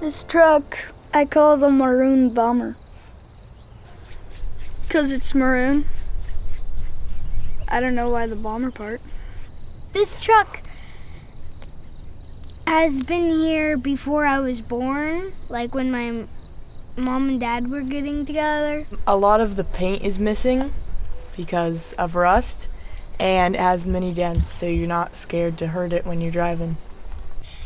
This truck, I call the Maroon bomber. 'Cause it's maroon. I don't know why the bomber part. This truck has been here before I was born, like when my mom and dad were getting together. A lot of the paint is missing because of rust, and it has many dents, so you're not scared to hurt it when you're driving.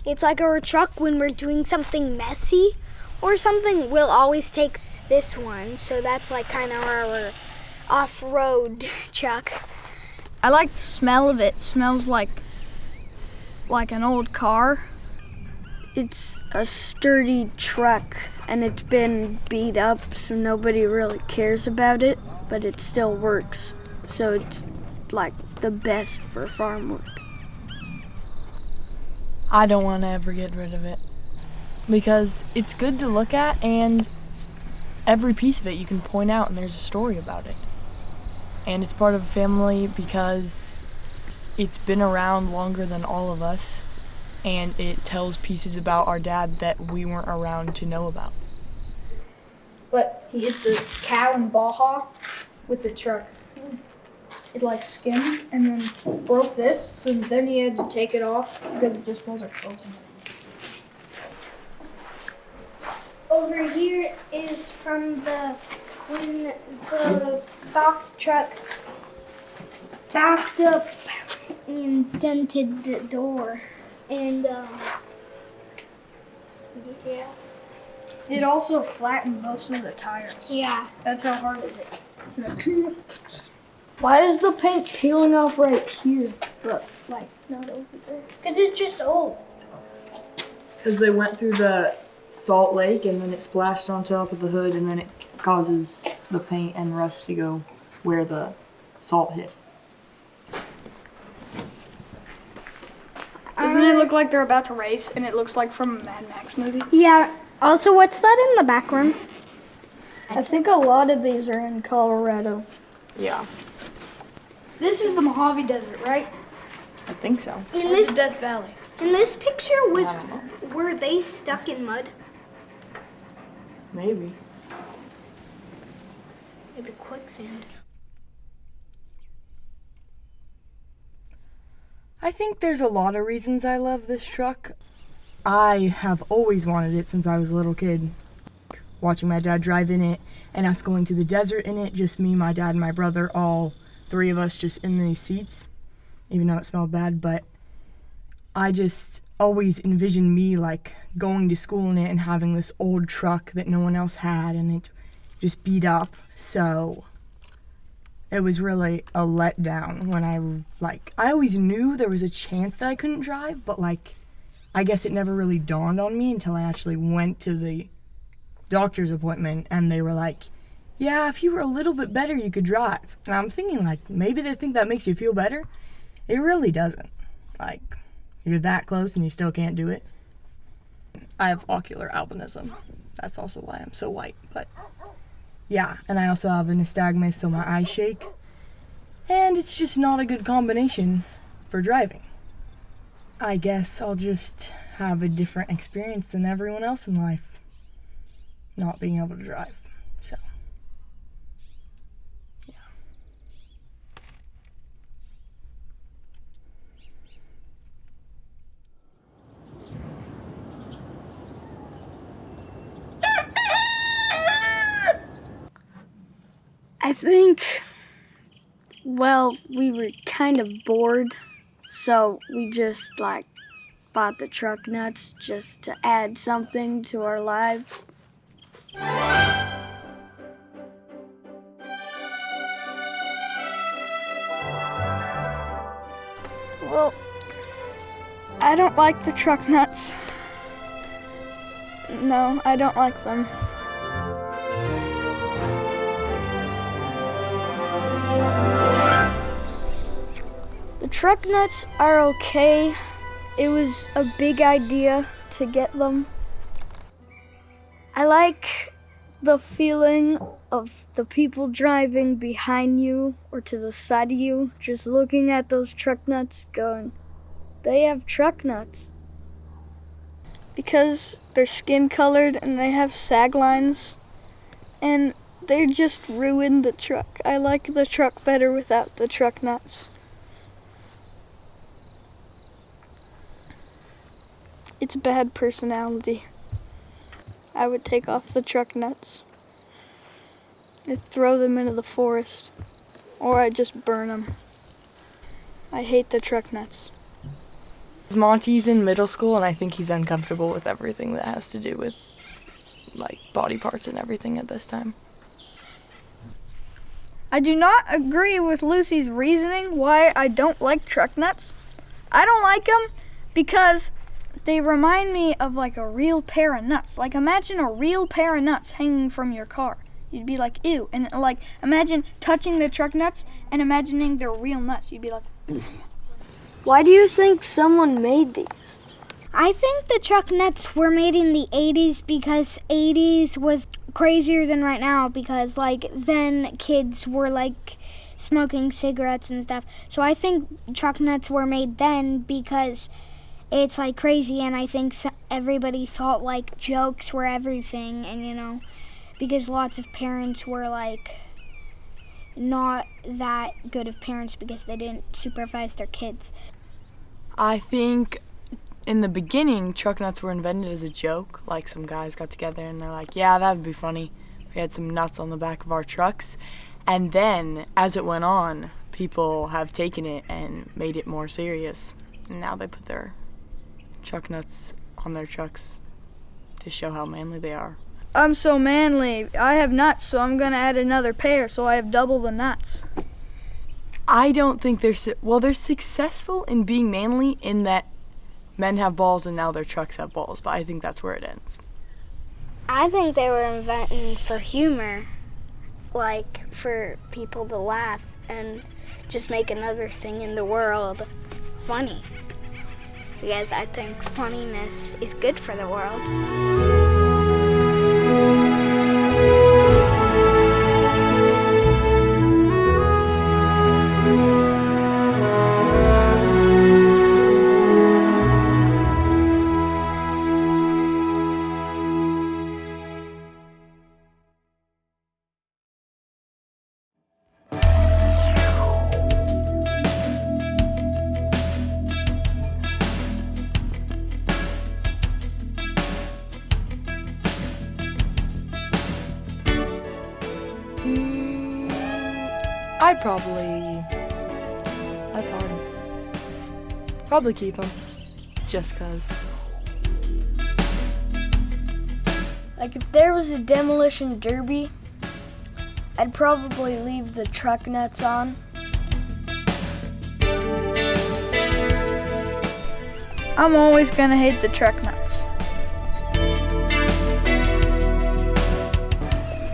It's like our truck when we're doing something messy or something, we'll always take this one. So that's like kind of our off-road truck. I like the smell of it. It smells like an old car. It's a sturdy truck, and it's been beat up, so nobody really cares about it, but it still works. So it's like the best for farm work. I don't want to ever get rid of it because it's good to look at, and every piece of it you can point out and there's a story about it. And it's part of a family because it's been around longer than all of us, and it tells pieces about our dad that we weren't around to know about. But he hit the cow in Baja with the truck. It like skimmed and then broke this, so then he had to take it off because it just wasn't closing. Over here is from when the box truck backed up and dented the door. And, yeah. It also flattened most of the tires. Yeah. That's how hard it hit. Why is the paint peeling off right here, but like not over there? Because it's just old. Because they went through the salt lake and then it splashed on top of the hood, and then it causes the paint and rust to go where the salt hit. Doesn't it look like they're about to race, and it looks like from a Mad Max movie? Yeah. Also, what's that in the background? I think a lot of these are in Colorado. Yeah, This is the Mojave Desert, right? I think so. In This this is Death Valley. in this picture were they stuck in mud? Maybe. Maybe quicksand. I think there's a lot of reasons I love this truck. I have always wanted it since I was a little kid. Watching my dad drive in it, and us going to the desert in it, just me, my dad, and my brother, all three of us just in these seats, even though it smelled bad. But I just always envisioned me like going to school in it and having this old truck that no one else had, and it just beat up. So it was really a letdown when I always knew there was a chance that I couldn't drive, but I guess it never really dawned on me until I actually went to the doctor's appointment, and they were like, yeah, if you were a little bit better, you could drive. And I'm thinking, maybe they think that makes you feel better. It really doesn't. You're that close and you still can't do it. I have ocular albinism. That's also why I'm so white. But yeah, and I also have a nystagmus, so my eyes shake. And it's just not a good combination for driving. I guess I'll just have a different experience than everyone else in life, not being able to drive. So, yeah. I think, we were kind of bored, so we just bought the truck nuts just to add something to our lives. Well, I don't like the truck nuts. No, I don't like them. The truck nuts are okay. It was a big idea to get them. I like the feeling of the people driving behind you or to the side of you, just looking at those truck nuts going, they have truck nuts. because they're skin colored and they have sag lines, and they just ruin the truck. I like the truck better without the truck nuts. It's bad personality. I would take off the truck nuts. I'd throw them into the forest, or I'd just burn them. I hate the truck nuts. Monty's in middle school, and I think he's uncomfortable with everything that has to do with, like, body parts and everything at this time. I do not agree with Lucy's reasoning why I don't like truck nuts. I don't like them because they remind me of like a real pair of nuts. Like, imagine a real pair of nuts hanging from your car. You'd be like, ew. And like, imagine touching the truck nuts and imagining they're real nuts. You'd be like, ugh. Why do you think someone made these? I think the truck nuts were made in the 80s because 80s was crazier than right now, because like then kids were like smoking cigarettes and stuff. So I think truck nuts were made then because it's like crazy, and I think everybody thought like jokes were everything, and you know, because lots of parents were like not that good of parents because they didn't supervise their kids. I think in the beginning, truck nuts were invented as a joke. Like, some guys got together and they're like, yeah, that would be funny. We had some nuts on the back of our trucks. And then, as it went on, people have taken it and made it more serious. And now they put their truck nuts on their trucks to show how manly they are. I'm so manly. I have nuts, so I'm gonna add another pair, so I have double the nuts. I don't think they're successful in being manly in that men have balls and now their trucks have balls, but I think that's where it ends. I think they were invented for humor, like for people to laugh and just make another thing in the world funny. Because I think funniness is good for the world. I'd probably... That's hard. Probably keep them. Just 'cause. Like, if there was a demolition derby, I'd probably leave the truck nuts on. I'm always gonna hate the truck nuts.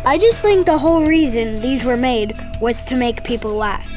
I just think the whole reason these were made was to make people laugh.